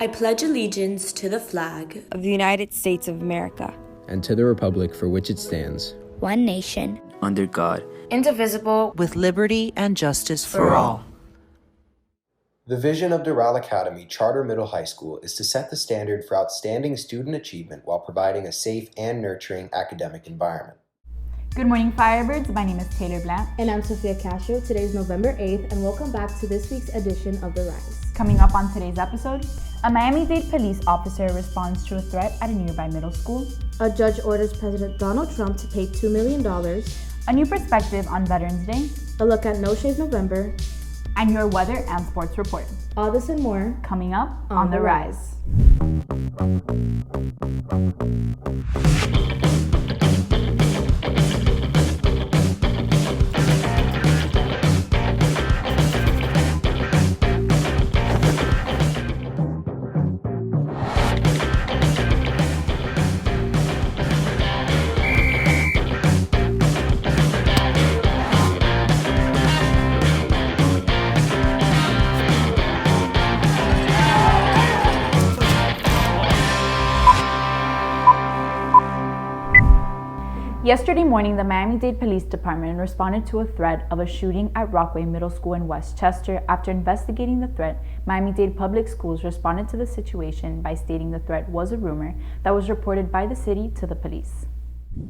I pledge allegiance to the flag of the United States of America and to the republic for which it stands, one nation, under God, indivisible, with liberty and justice for all. The vision of Doral Academy Charter Middle High School is to set the standard for outstanding student achievement while providing a safe and nurturing academic environment. Good morning, Firebirds. My name is Taylor Blant. And I'm Sophia Castro. Today is November 8th, and welcome back to this week's edition of The Rise. Coming up on today's episode, a Miami-Dade police officer responds to a threat at a nearby middle school. A judge orders President Donald Trump to pay $2 million. A new perspective on Veterans Day. A look at No Shave November. And your weather and sports report. All this and more coming up on The Rise. Yesterday morning, the Miami-Dade Police Department responded to a threat of a shooting at Rockaway Middle School in Westchester. After investigating the threat, Miami-Dade Public Schools responded to the situation by stating the threat was a rumor that was reported by the city to the police.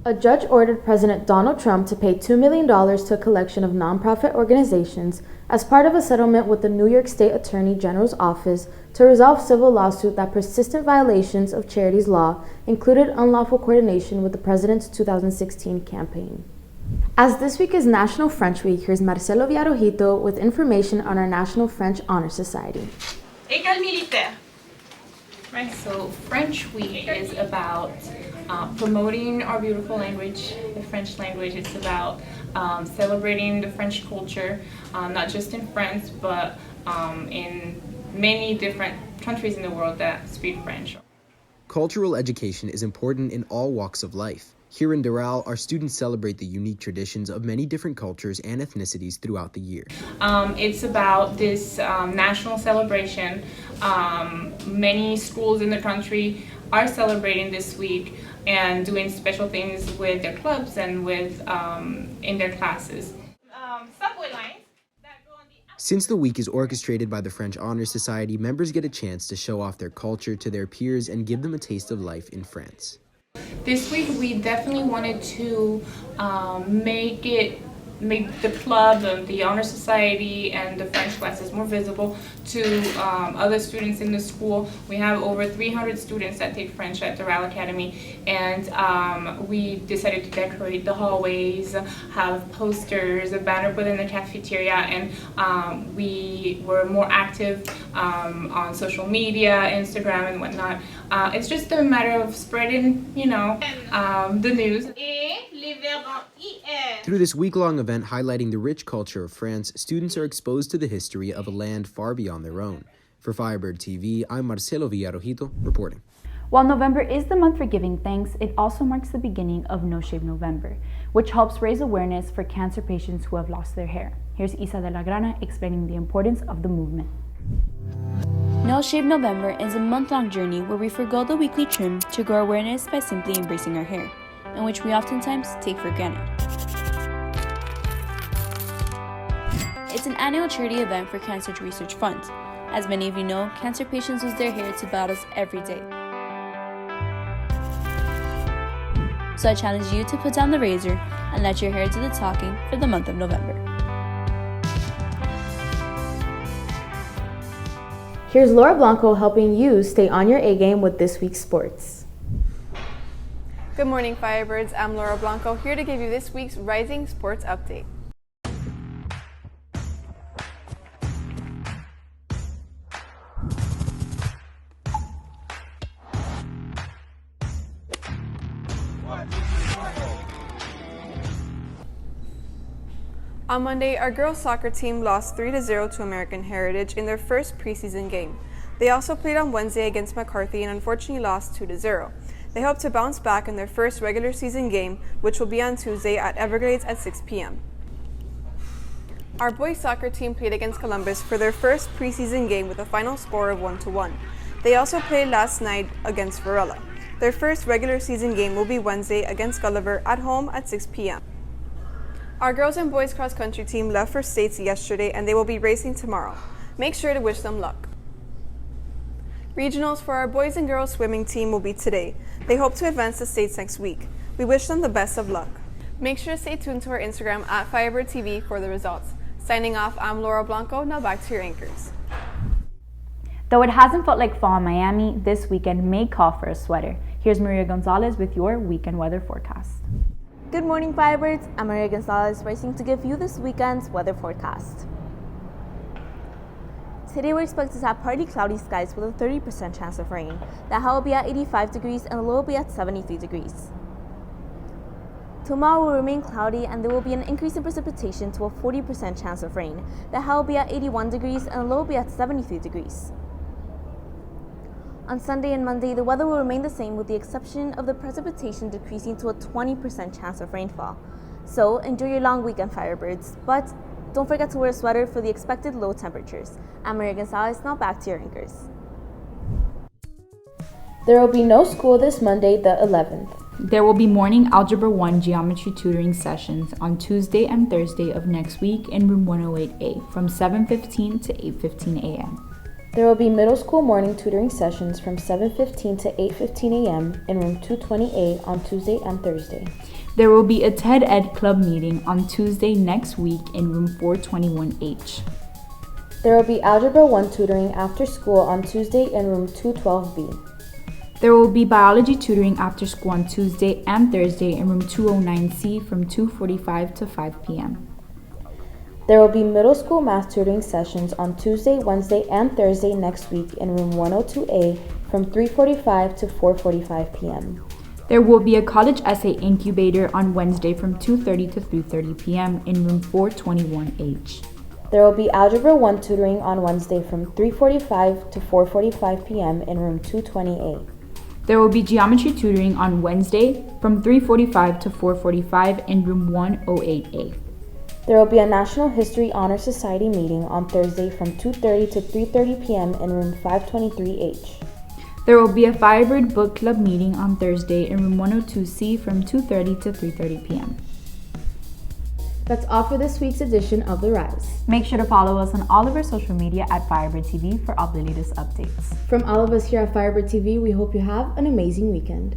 A judge ordered President Donald Trump to pay $2 million to a collection of nonprofit organizations as part of a settlement with the New York State Attorney General's office to resolve civil lawsuit that persistent violations of charities law included unlawful coordination with the president's 2016 campaign. As this week is National French Week, here's Marcelo Villarojito with information on our National French Honor Society. École militaire. Right, so French Week is about promoting our beautiful language, the French language. It's about celebrating the French culture, not just in France, but in many different countries in the world that speak French. Cultural education is important in all walks of life. Here in Doral, our students celebrate the unique traditions of many different cultures and ethnicities throughout the year. It's about this national celebration. Many schools in the country are celebrating this week and doing special things with their clubs and with in their classes. Subway lines. Since the week is orchestrated by the French Honor Society, members get a chance to show off their culture to their peers and give them a taste of life in France. This week we definitely wanted to make the club, the Honor Society, and the French classes more visible to other students in the school. We have over 300 students that take French at Doral Academy, and we decided to decorate the hallways, have posters, a banner put in the cafeteria, and we were more active on social media, Instagram and whatnot. It's just a matter of spreading, the news. Through this week-long event highlighting the rich culture of France, students are exposed to the history of a land far beyond their own. For Firebird TV, I'm Marcelo Villarojito, reporting. While November is the month for giving thanks, it also marks the beginning of No Shave November, which helps raise awareness for cancer patients who have lost their hair. Here's Isa de la Grana explaining the importance of the movement. No Shave November is a month-long journey where we forgo the weekly trim to grow awareness by simply embracing our hair, in which we oftentimes take for granted. It's an annual charity event for Cancer Research Fund. As many of you know, cancer patients lose their hair to battles every day. So I challenge you to put down the razor and let your hair do the talking for the month of November. Here's Laura Blanco helping you stay on your A-game with this week's sports. Good morning, Firebirds. I'm Laura Blanco, here to give you this week's Rising Sports Update. On Monday, our girls' soccer team lost 3-0 to American Heritage in their first preseason game. They also played on Wednesday against McCarthy and unfortunately lost 2-0. They hope to bounce back in their first regular season game, which will be on Tuesday at Everglades at 6 p.m. Our boys' soccer team played against Columbus for their first preseason game with a final score of 1-1. They also played last night against Varela. Their first regular season game will be Wednesday against Gulliver at home at 6 p.m. Our girls and boys cross country team left for states yesterday and they will be racing tomorrow. Make sure to wish them luck. Regionals for our boys and girls swimming team will be today. They hope to advance to states next week. We wish them the best of luck. Make sure to stay tuned to our Instagram at Firebird TV for the results. Signing off, I'm Laura Blanco. Now back to your anchors. Though it hasn't felt like fall in Miami, this weekend may call for a sweater. Here's Maria Gonzalez with your weekend weather forecast. Good morning, Firebirds. I'm Maria Gonzalez racing to give you this weekend's weather forecast. Today we're expected to have partly cloudy skies with a 30% chance of rain. The high will be at 85 degrees and the low will be at 73 degrees. Tomorrow will remain cloudy and there will be an increase in precipitation to a 40% chance of rain. The high will be at 81 degrees and the low will be at 73 degrees. On Sunday and Monday, the weather will remain the same with the exception of the precipitation decreasing to a 20% chance of rainfall. So enjoy your long weekend, Firebirds, but don't forget to wear a sweater for the expected low temperatures. I'm Maria Gonzalez, now back to your anchors. There will be no school this Monday, the 11th. There will be morning Algebra 1 geometry tutoring sessions on Tuesday and Thursday of next week in room 108A from 7:15 to 8:15 a.m. There will be middle school morning tutoring sessions from 7:15 to 8:15 a.m. in room 220A on Tuesday and Thursday. There will be a TED Ed Club meeting on Tuesday next week in room 421H. There will be Algebra 1 tutoring after school on Tuesday in room 212B. There will be biology tutoring after school on Tuesday and Thursday in room 209C from 2:45 to 5 p.m. There will be middle school math tutoring sessions on Tuesday, Wednesday, and Thursday next week in room 102A from 3:45 to 4:45 p.m. There will be a college essay incubator on Wednesday from 2:30 to 3:30 p.m. in room 421H. There will be Algebra 1 tutoring on Wednesday from 3:45 to 4:45 p.m. in room 220A. There will be geometry tutoring on Wednesday from 3:45 to 4:45 in room 108A. There will be a National History Honor Society meeting on Thursday from 2:30 to 3:30 p.m. in room 523H. There will be a Firebird Book Club meeting on Thursday in room 102C from 2:30 to 3:30 p.m. That's all for this week's edition of The Rise. Make sure to follow us on all of our social media at Firebird TV for all the latest updates. From all of us here at Firebird TV, we hope you have an amazing weekend.